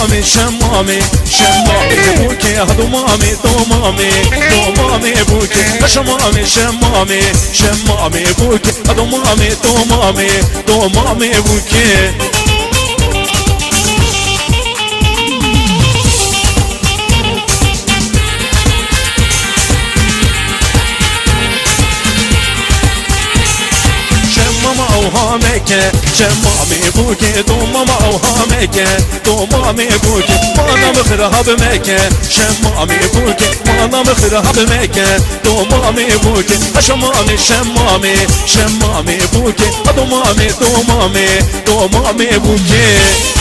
شمامي شمامي شمامي بوكي هضمامي دومامي دومامي بوكي شمامي شمامي شمامي بوكي هضمامي دومامي دومامي بوكي اوهامك شمامي بوكي دوماما اوهامك دومامي بوكي مانا مخرها بمك شمامي بوكي مانا مخرها بمك دومامي بوكي شمامي شمامي شمامي بوكي دومامي دومامي دومامي بوكي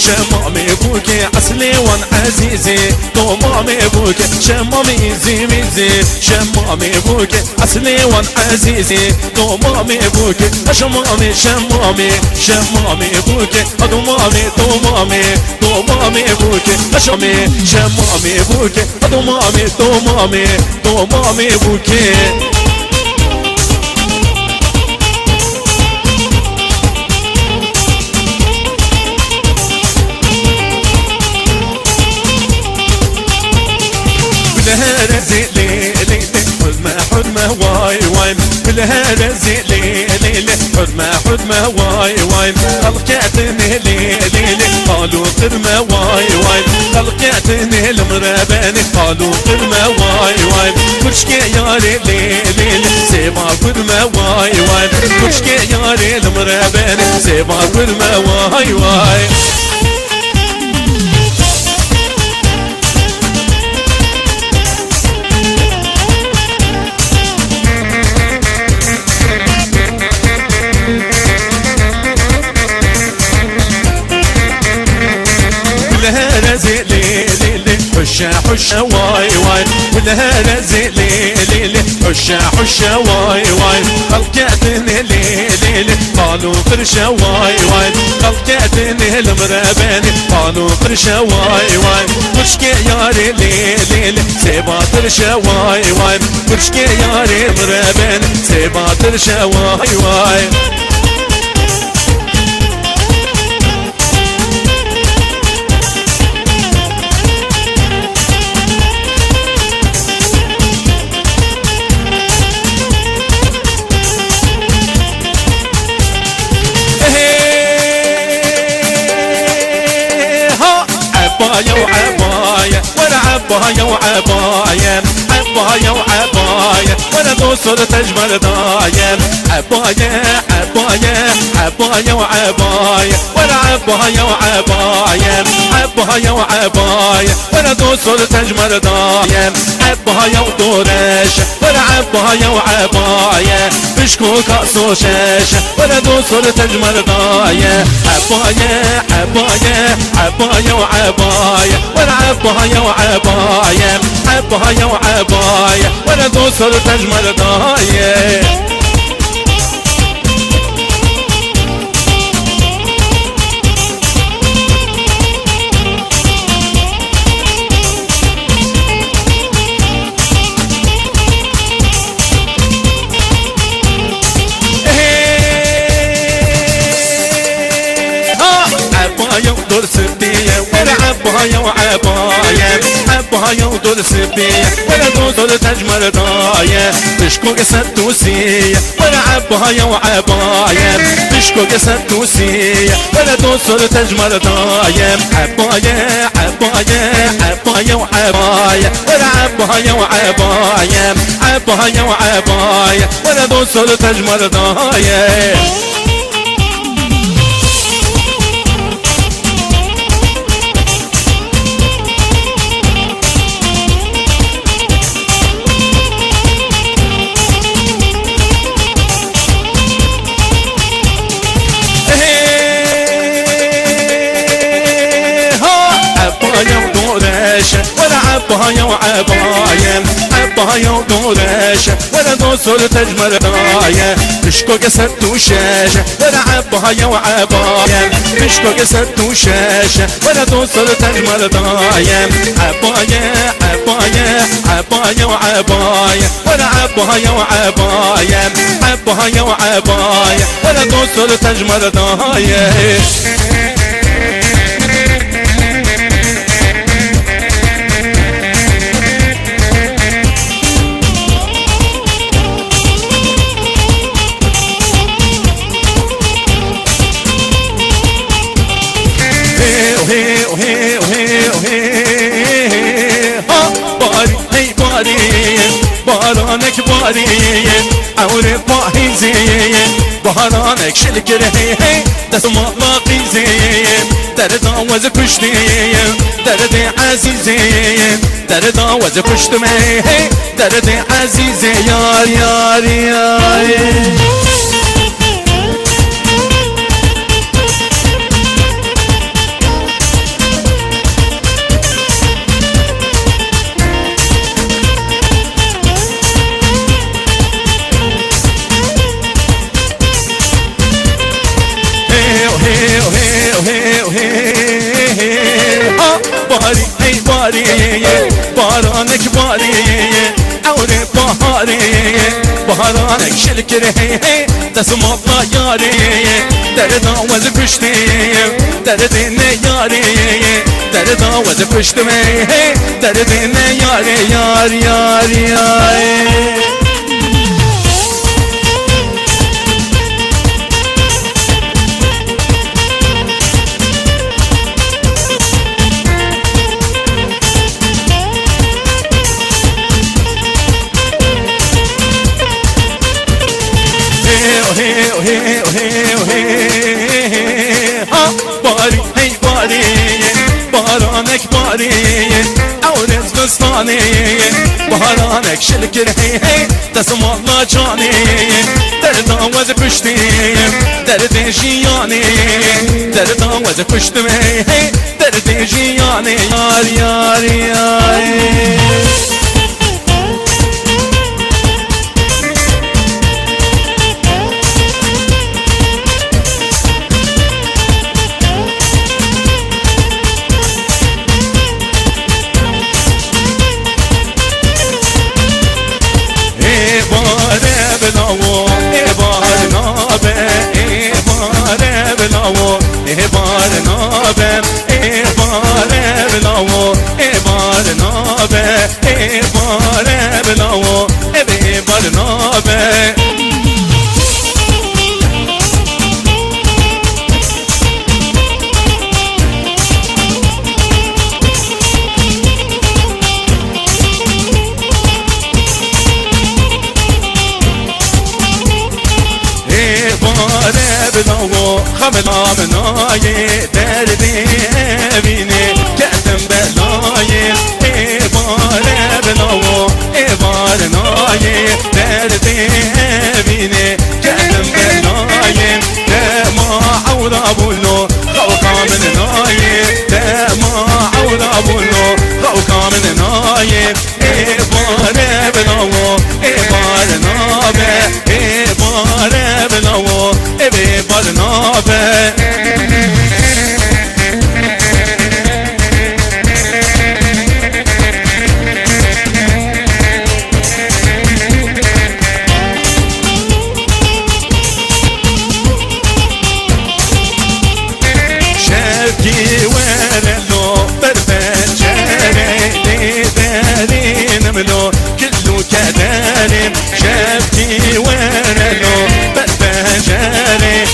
شمامي بوكي عسلي وان عزيزي دومامي بوكي شمامي زيميزي شمامي بوكي عسلي وان عزيزي دومامي بوكي شمامي شمامي شمامي بوكي دومامي دومامي دومامي بوكي شمامي شمامي بوكي دومامي دومامي دومامي بوكي بالهذا زيلي ليلي حدمة حدمة واي واي بالهذا زيلي ليلي حدمة حدمة واي واي خلقتني ليلي قالوا قرمة واي واي خلقتني المراباني قالوا قرمة واي واي كرشكي ياري ليلي سيما قرمة واي واي كرشكي ياري المراباني سيما قرمة واي واي حشا حشا واي واي بالهلا زيلي ليلي حشا حشا واي واي خلقتني ليلي قالوا قرشا واي واي خلقتني المراباني قالوا قرشا واي واي كرشكي ياري ليلي سيبا ترشا واي واي كرشكي ياري مراباني سيبا ترشا واي واي عباية وعباية وانا عباية وعباية عباية وعباية وانا دوسر تجمل دايم عباية عباية عباية وعباية وانا عباية وعباية عباية وعباية وانا دوسر تجمل دايم عباية ودورش وانا عباية وعباية بشكو كأس وشاشة وانا دوسر تجمل دايم عباية عباية عباية وعباية وانا عباية وعباية عباية وعباية وانا دوسر تجمل دايم عباية وعباية عباية ودول سبية ولا دول تجمل داية بشكو قصد توسية ولا عباية وعباية بشكو قصد توسية ولا دول تجمل داية عباية عباية عباية وعباية ولا عباية وعباية عباية وعباية ولا دول تجمل داية عباية وعباية عباية ودورشة ولا دوسر تجمل داية بشكو قصد وشاشة ولا عباية وعباية عشق قصد وشاشة ولا توصل تجمل ضايم عباية عباية عباية وعباية ولا عباية وعباية عباية وعباية ولا توصل تجمل ضايم بارانك باري عوري باهي بارانك شلكر هي دست مطلقي درد آواز کشتی درد عزیزی درد آواز کشتم درد عزیزی یار یار یار باري اي باري بارانك باري عوري بهاري بهارانك شلكر هي تسم الله ياري درد آواز کشتی درد نیاری درد آواز کشتم درد نیاری یار یار یار باري هي باري بارانك باري عورز بستاني بارانك شلكر هي تسم الله جاني درد آواز کشتی درد جیانی درد آواز کشتم درد جیانی یار یار یار خمنا مناي دردي بيني كأتم بلاي إبار بلاو إبار ناي دردي بيني كأتم بلاي ما عورا بولو خوكا من ناي ما عورا بولو خوكا من ناي إبار بلاو إبار نابه إبار بلاو إبار نابه شبكي ورلو بربجاري داري نملو كله كداري شبكي ورلو بربجاري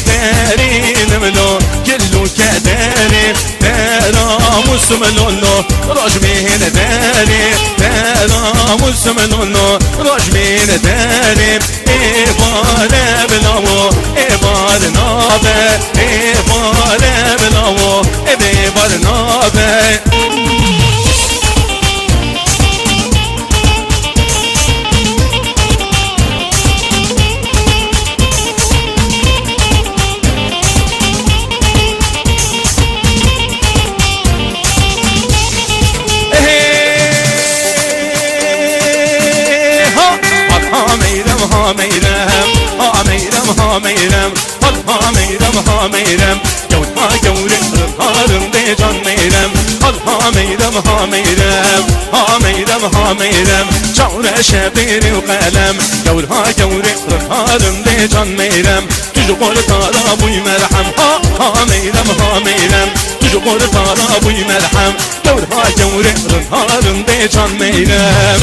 داري نملو كله كداري ترى مسملونو رجمين داري ترى مسملونو رجمين داري إبار بلاو إبار نابه إبار بلاو إبار نابه ميرم ها ميرم ها ميرم ها ميرم ها ميرم ميرم ها ميرم ها ميرم ها ميرم چاور شبیر و قلم گور ها گور رفارم ده جان ميرم تجو قول تارا بوی مرحم ها ميرم ها ميرم تجو قول تارا بوی مرحم گور ها گور رفارم ده جان ميرم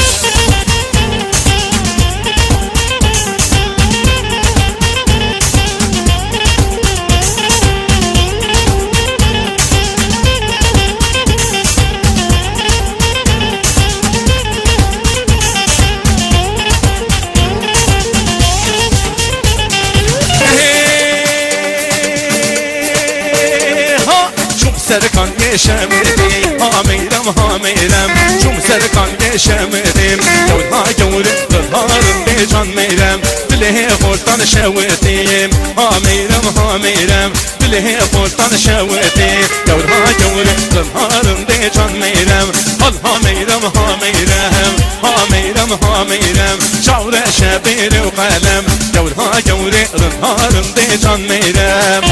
سرکان گشمدیم ها میرم ها میرم چون سرکان گشمدیم گورها گور بهارم به جان میرم دله خورتان شوتیم ها میرم دله خورتان شوتیم گورها گور بهارم به جان میرم ها میرم چاور شبیر و قلم گورها گور بهارم به جان میرم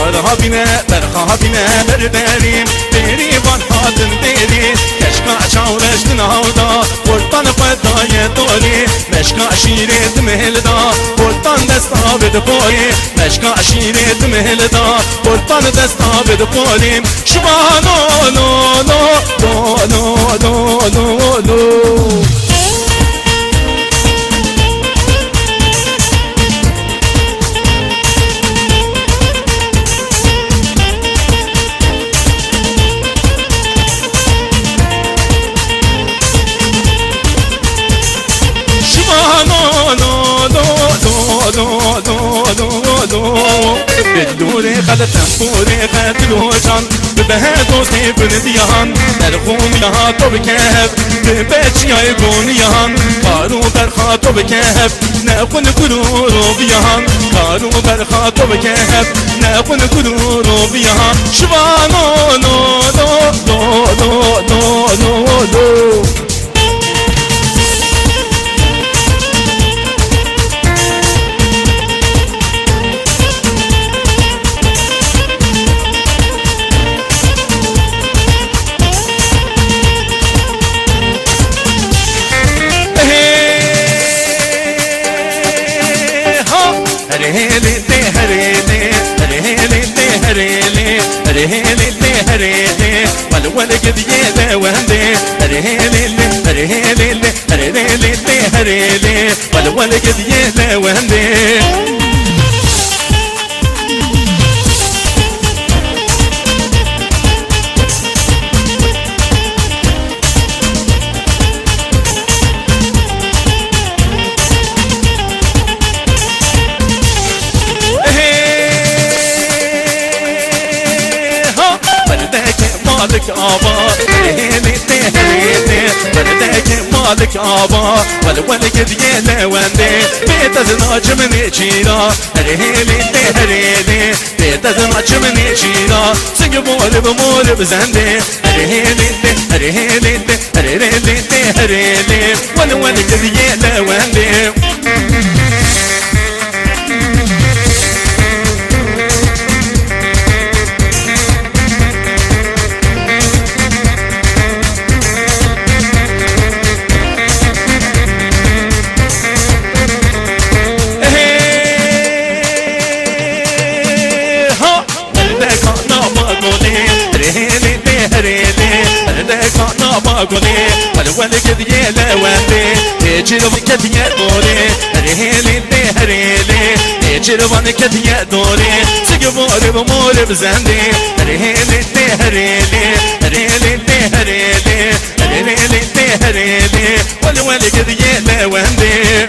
کارها بینه برخواه بینه برداریم بری وان حادم دیری کشکا چاورش دنهادا بردان خدای دوری مشکا شیرت مهلدا بردان دستا بدپاری مشکا شیرت مهلدا بردان دستا بدپاریم شما نو بدلوري خلتم فوري قتلو جان ببه دوستي بنديان درخون لها تو بكهف ببتش يايبون يهان كارو برخا تو بكهف نقون كرورو بيهان كارو برخا تو بكهف نقون كرورو بيهان شوانو نو هريلي والولد يدا وهدي هريلي والولد يدا وهدي مالك آبا هريلي بردك مالك آبا والولد يلا وندي بيت ازناج من چيرا هريلي بيت ازناج من چيرا سنگ مور بزندي هريلي والولد يلا وندي باقولي والولد يلا وندي تجرب كديا دوري هريلي تجرب كديا دوري سيجمور مور بزندي هريلي والولد يلا وندي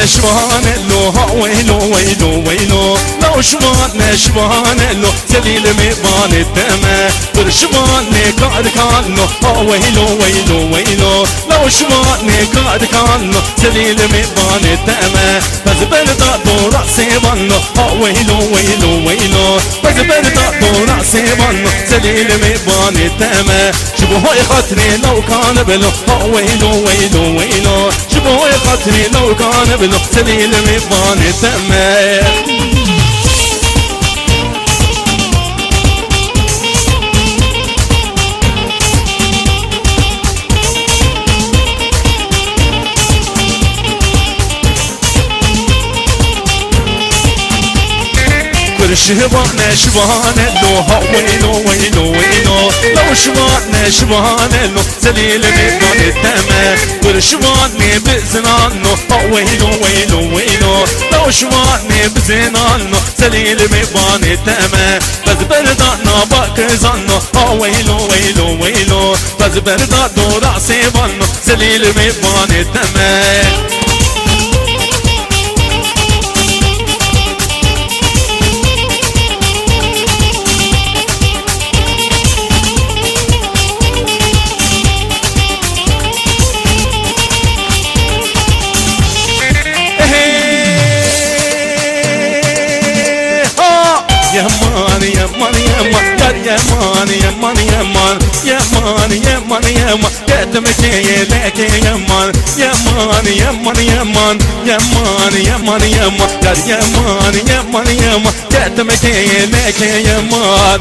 شوان لو ها ويلو ويلو ويلو لو شوان لو سليل ميبان الدمه برشوان كاد كان لو ها ويلو ويلو ويلو لو شوان كاد كان لو سليل ميبان الدمه بس بردا دورا سيبان لو ها ويلو ويلو ويلو بس بردا دورا سيبان لو سليل ميبان الدمه شبهه خاطري لو كان بلو ها ويلو ويلو ويلو شبهه خاطري لو كان بلو سليل ميبان الدمه شوان لو ها ويلو ويلو ويلو لو شوان لو سليل ميبان الدمه شوان بزنان لو ها ويلو ويلو ويلو لو شوان بزنان لو سليل ميبان الدمه بس بردانا باكزان لو ها ويلو ويلو ويلو بس بردا دورا سيبان لو سليل ميبان الدمه يمان يمان يمان يمان يمان يمان يمان يمان يمان قدمك لك يمان يمان يمان يمان يمان يمان يمان يمان يمان يمان قدمك لك يمان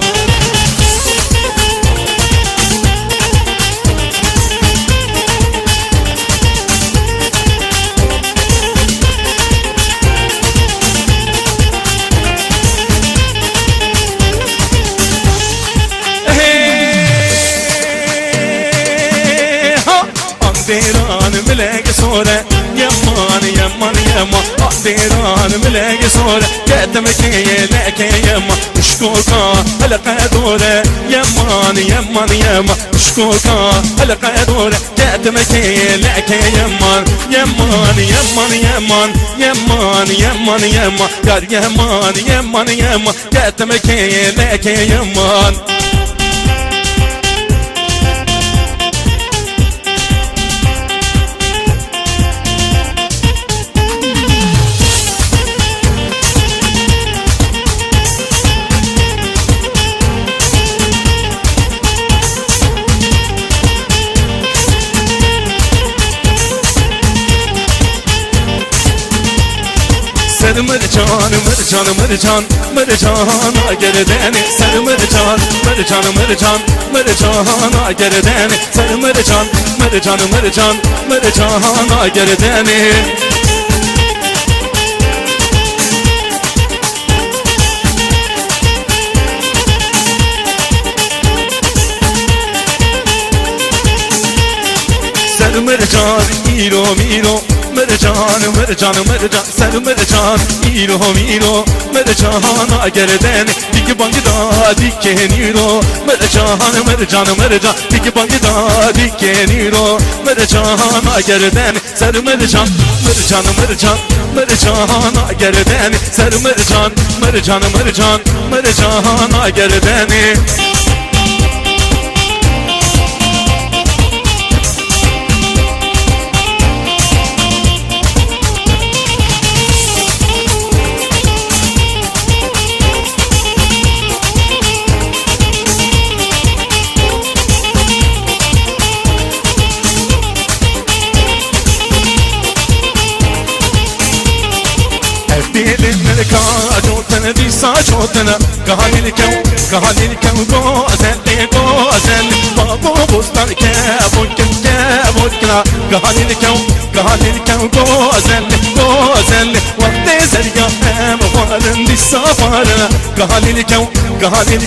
ديران ملاقي صورة يمان يمان يمان ديران ملاقي صورة قدمك لك يمان مشكوكا القدورة يمان يمان يمان مشكوكا القدورة قدمك لك يمان يمان يمان يمان يمان يمان يمان قال يمان يمان يمان قدمك لك يمان سر مرجان مرجان مرجان مرجان گردن سر مرجان مرجان مرجان مرجان گردن سر مرجان مرجان مرجان مرجان گردن سر مرجان میرو میرو مرجان مرجان مرجان سر مرجان میرو میرو مرجان گردن دیگه بانگ دادی که نیرو مرجان مرجان مرجان دیگه بانگ دادی که نیرو مرجان گردن سر مرجان مرجان مرجان مرجان گردن سر مرجان مرجان مرجان مرجان گردن جوتنا بيسا جوتنا قهالي الكون غوزن بابو بستان كابوكنا قهالي الكون غوزن وقت زرقا مغالن بيسا فارنا قهالي الكون غوزن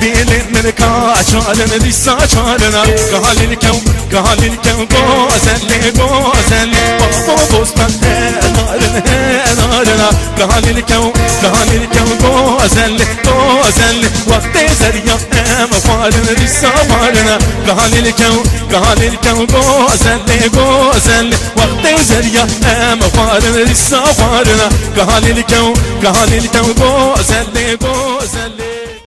بين من كاشالنا لسا شالنا قهالي قال الكون غزل غزل بابا بوستان نارنا قال الكون غزل غزل وقت زريا مفارن رسالنا قال الكون غزل غزل وقت زريا مفارن رسالنا قال الكون غزل غزل